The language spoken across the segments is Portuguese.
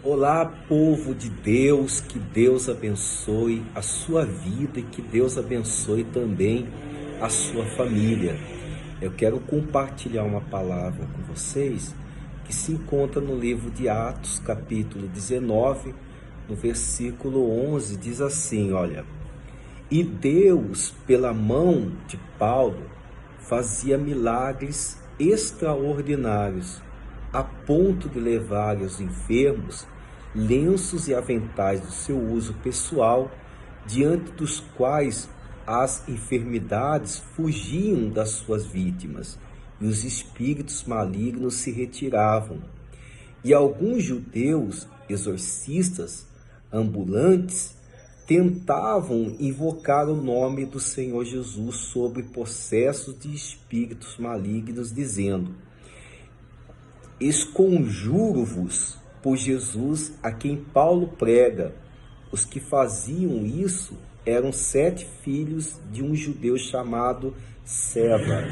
Olá, povo de Deus, que Deus abençoe a sua vida e que Deus abençoe também a sua família. Eu quero compartilhar uma palavra com vocês que se encontra no livro de Atos, capítulo 19, no versículo 11, diz assim, olha: E Deus, pela mão de Paulo, fazia milagres extraordinários, a ponto de levar aos enfermos lenços e aventais do seu uso pessoal, diante dos quais as enfermidades fugiam das suas vítimas e os espíritos malignos se retiravam. E alguns judeus exorcistas ambulantes tentavam invocar o nome do Senhor Jesus sobre possessos de espíritos malignos, dizendo: Esconjuro-vos por Jesus a quem Paulo prega. Os que faziam isso eram 7 filhos de um judeu chamado Seva,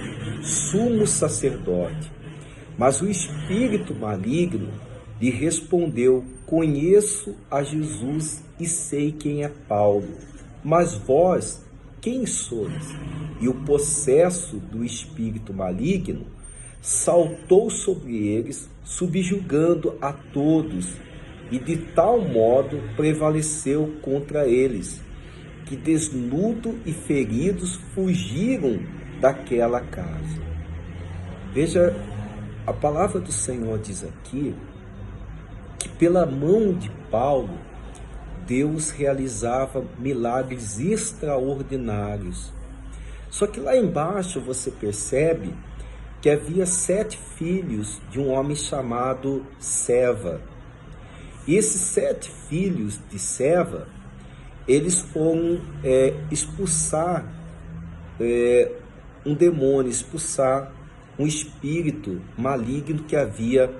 sumo sacerdote. Mas o espírito maligno lhe respondeu: Conheço a Jesus e sei quem é Paulo, mas vós quem sois? E o possesso do espírito maligno saltou sobre eles, subjugando a todos, e de tal modo prevaleceu contra eles, que desnudo e feridos fugiram daquela casa. Veja, a palavra do Senhor diz aqui que pela mão de Paulo, Deus realizava milagres extraordinários. Só que lá embaixo você percebe que havia 7 filhos de um homem chamado Seva. E esses 7 filhos de Seva, eles foram expulsar um demônio, expulsar um espírito maligno que havia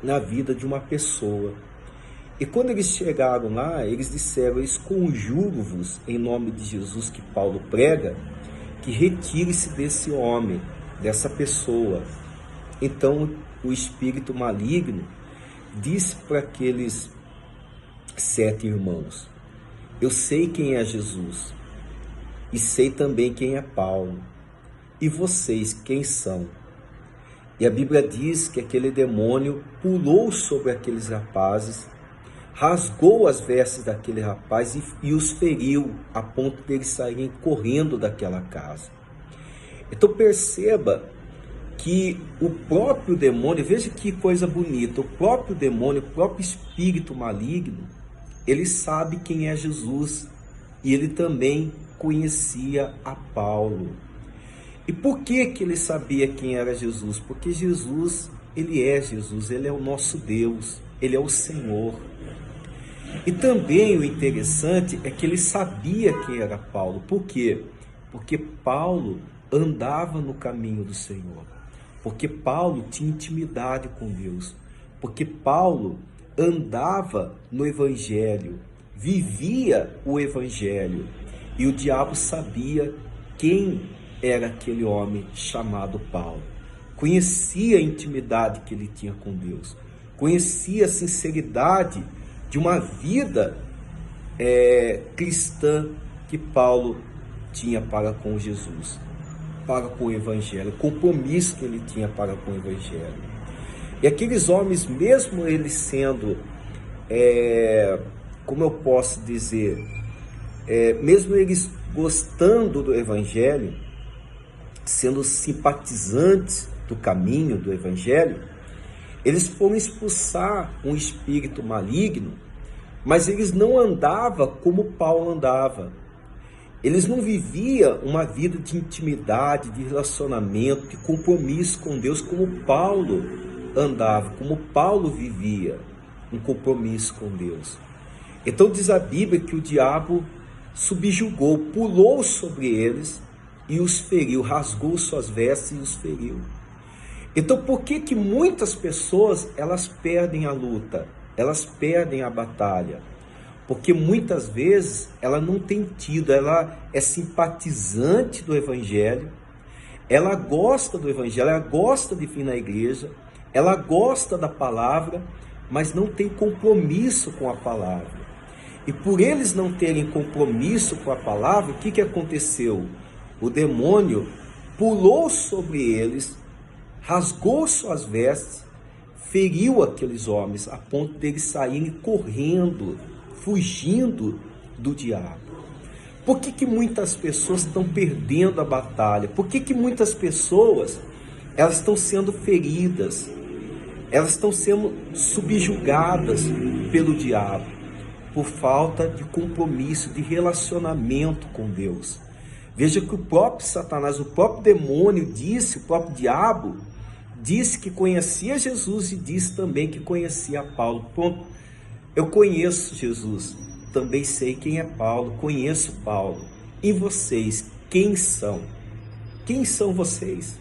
na vida de uma pessoa. E quando eles chegaram lá, eles disseram: Esconjuro-vos em nome de Jesus que Paulo prega, que retire-se desse homem, dessa pessoa. Então o espírito maligno disse para aqueles 7 irmãos: Eu sei quem é Jesus e sei também quem é Paulo, e vocês quem são? E a Bíblia diz que aquele demônio pulou sobre aqueles rapazes, rasgou as vestes daquele rapaz e os feriu, a ponto de eles saírem correndo daquela casa. Então perceba que o próprio demônio, veja que coisa bonita, o próprio demônio, o próprio espírito maligno, ele sabe quem é Jesus, e ele também conhecia a Paulo. E por que ele sabia quem era Jesus? Porque Jesus, ele é Jesus, ele é o nosso Deus, ele é o Senhor. E também o interessante é que ele sabia quem era Paulo. Por quê? Porque Paulo andava no caminho do Senhor, porque Paulo tinha intimidade com Deus, porque Paulo andava no Evangelho, vivia o Evangelho, e o diabo sabia quem era aquele homem chamado Paulo, conhecia a intimidade que ele tinha com Deus, conhecia a sinceridade de uma vida cristã que Paulo tinha para com Jesus, para com o Evangelho, o compromisso que ele tinha para com o Evangelho. E aqueles homens, mesmo eles sendo, como eu posso dizer, mesmo eles gostando do Evangelho, sendo simpatizantes do caminho do Evangelho, eles foram expulsar um espírito maligno, mas eles não andavam como Paulo andava. Eles não viviam uma vida de intimidade, de relacionamento, de compromisso com Deus, como Paulo andava, como Paulo vivia um compromisso com Deus. Então diz a Bíblia que o diabo subjugou, pulou sobre eles e os feriu, rasgou suas vestes e os feriu. Então por que muitas pessoas elas perdem a luta, elas perdem a batalha? Porque muitas vezes ela não tem tido, ela é simpatizante do Evangelho, ela gosta do Evangelho, ela gosta de vir na igreja, ela gosta da palavra, mas não têm compromisso com a palavra. E por eles não terem compromisso com a palavra, o que aconteceu? O demônio pulou sobre eles, rasgou suas vestes, feriu aqueles homens, a ponto deles saírem correndo, fugindo do diabo. Por que muitas pessoas estão perdendo a batalha? Por que muitas pessoas elas estão sendo feridas? Elas estão sendo subjugadas pelo diabo por falta de compromisso, de relacionamento com Deus. Veja que o próprio Satanás, o próprio demônio disse, o próprio diabo disse que conhecia Jesus e disse também que conhecia Paulo. Pronto, eu conheço Jesus, também sei quem é Paulo, conheço Paulo. E vocês, quem são? Quem são vocês?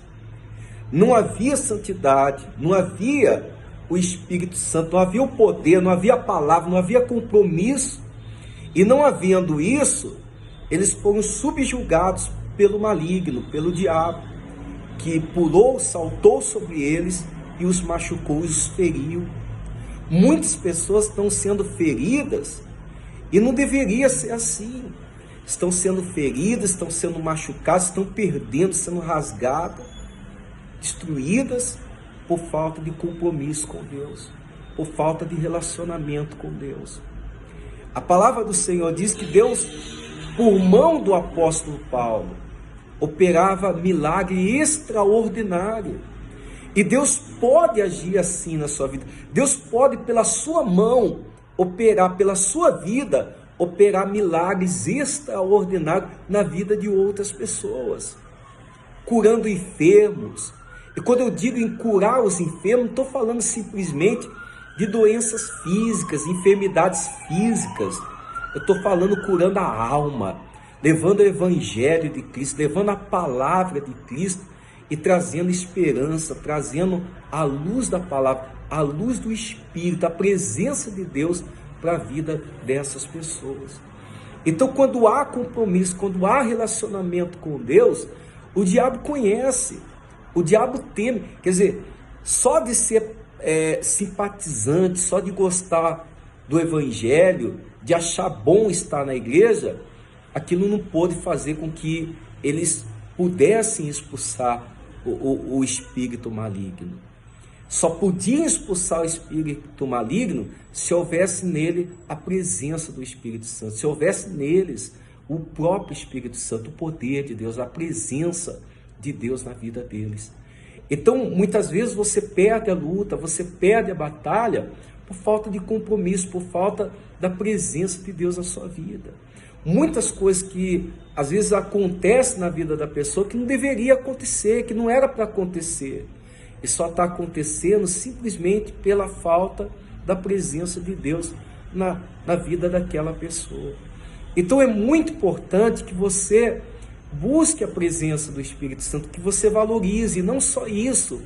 Não havia santidade, não havia o Espírito Santo, não havia o poder, não havia a palavra, não havia compromisso. E não havendo isso, eles foram subjugados pelo maligno, pelo diabo, que pulou, saltou sobre eles e os machucou, os feriu. Muitas pessoas estão sendo feridas e não deveria ser assim. Estão sendo feridas, estão sendo machucadas, estão perdendo, sendo rasgadas, destruídas por falta de compromisso com Deus, por falta de relacionamento com Deus. A palavra do Senhor diz que Deus, por mão do apóstolo Paulo, operava milagre extraordinário. E Deus pode agir assim na sua vida. Deus pode, pela sua mão, operar, pela sua vida, operar milagres extraordinários na vida de outras pessoas, curando enfermos. E quando eu digo em curar os enfermos, não estou falando simplesmente de doenças físicas, enfermidades físicas. Eu estou falando curando a alma, levando o evangelho de Cristo, levando a palavra de Cristo e trazendo esperança, trazendo a luz da palavra, a luz do Espírito, a presença de Deus para a vida dessas pessoas. Então, quando há compromisso, quando há relacionamento com Deus, o diabo conhece, o diabo teme. Quer dizer, só de ser simpatizante, só de gostar do evangelho, de achar bom estar na igreja, aquilo não pôde fazer com que eles pudessem expulsar o espírito maligno. Só podiam expulsar o espírito maligno se houvesse nele a presença do Espírito Santo, se houvesse neles o próprio Espírito Santo, o poder de Deus, a presença de Deus na vida deles. Então, muitas vezes você perde a luta, você perde a batalha por falta de compromisso, por falta da presença de Deus na sua vida. Muitas coisas que às vezes acontecem na vida da pessoa que não deveria acontecer, que não era para acontecer. E só está acontecendo simplesmente pela falta da presença de Deus na vida daquela pessoa. Então é muito importante que você busque a presença do Espírito Santo, que você valorize, não só isso,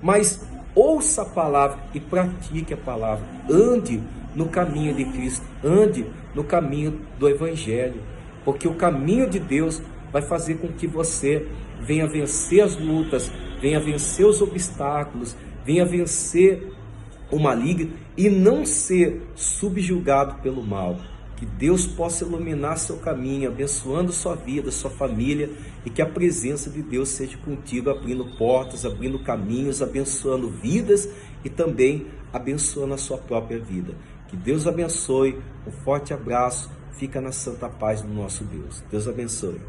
mas ouça a palavra e pratique a palavra. Ande no caminho de Cristo, ande no caminho do Evangelho, porque o caminho de Deus vai fazer com que você venha vencer as lutas, venha vencer os obstáculos, venha vencer o maligno e não ser subjugado pelo mal. Que Deus possa iluminar seu caminho, abençoando sua vida, sua família, e que a presença de Deus seja contigo, abrindo portas, abrindo caminhos, abençoando vidas e também abençoando a sua própria vida. Que Deus abençoe, um forte abraço, fica na santa paz do nosso Deus. Deus abençoe.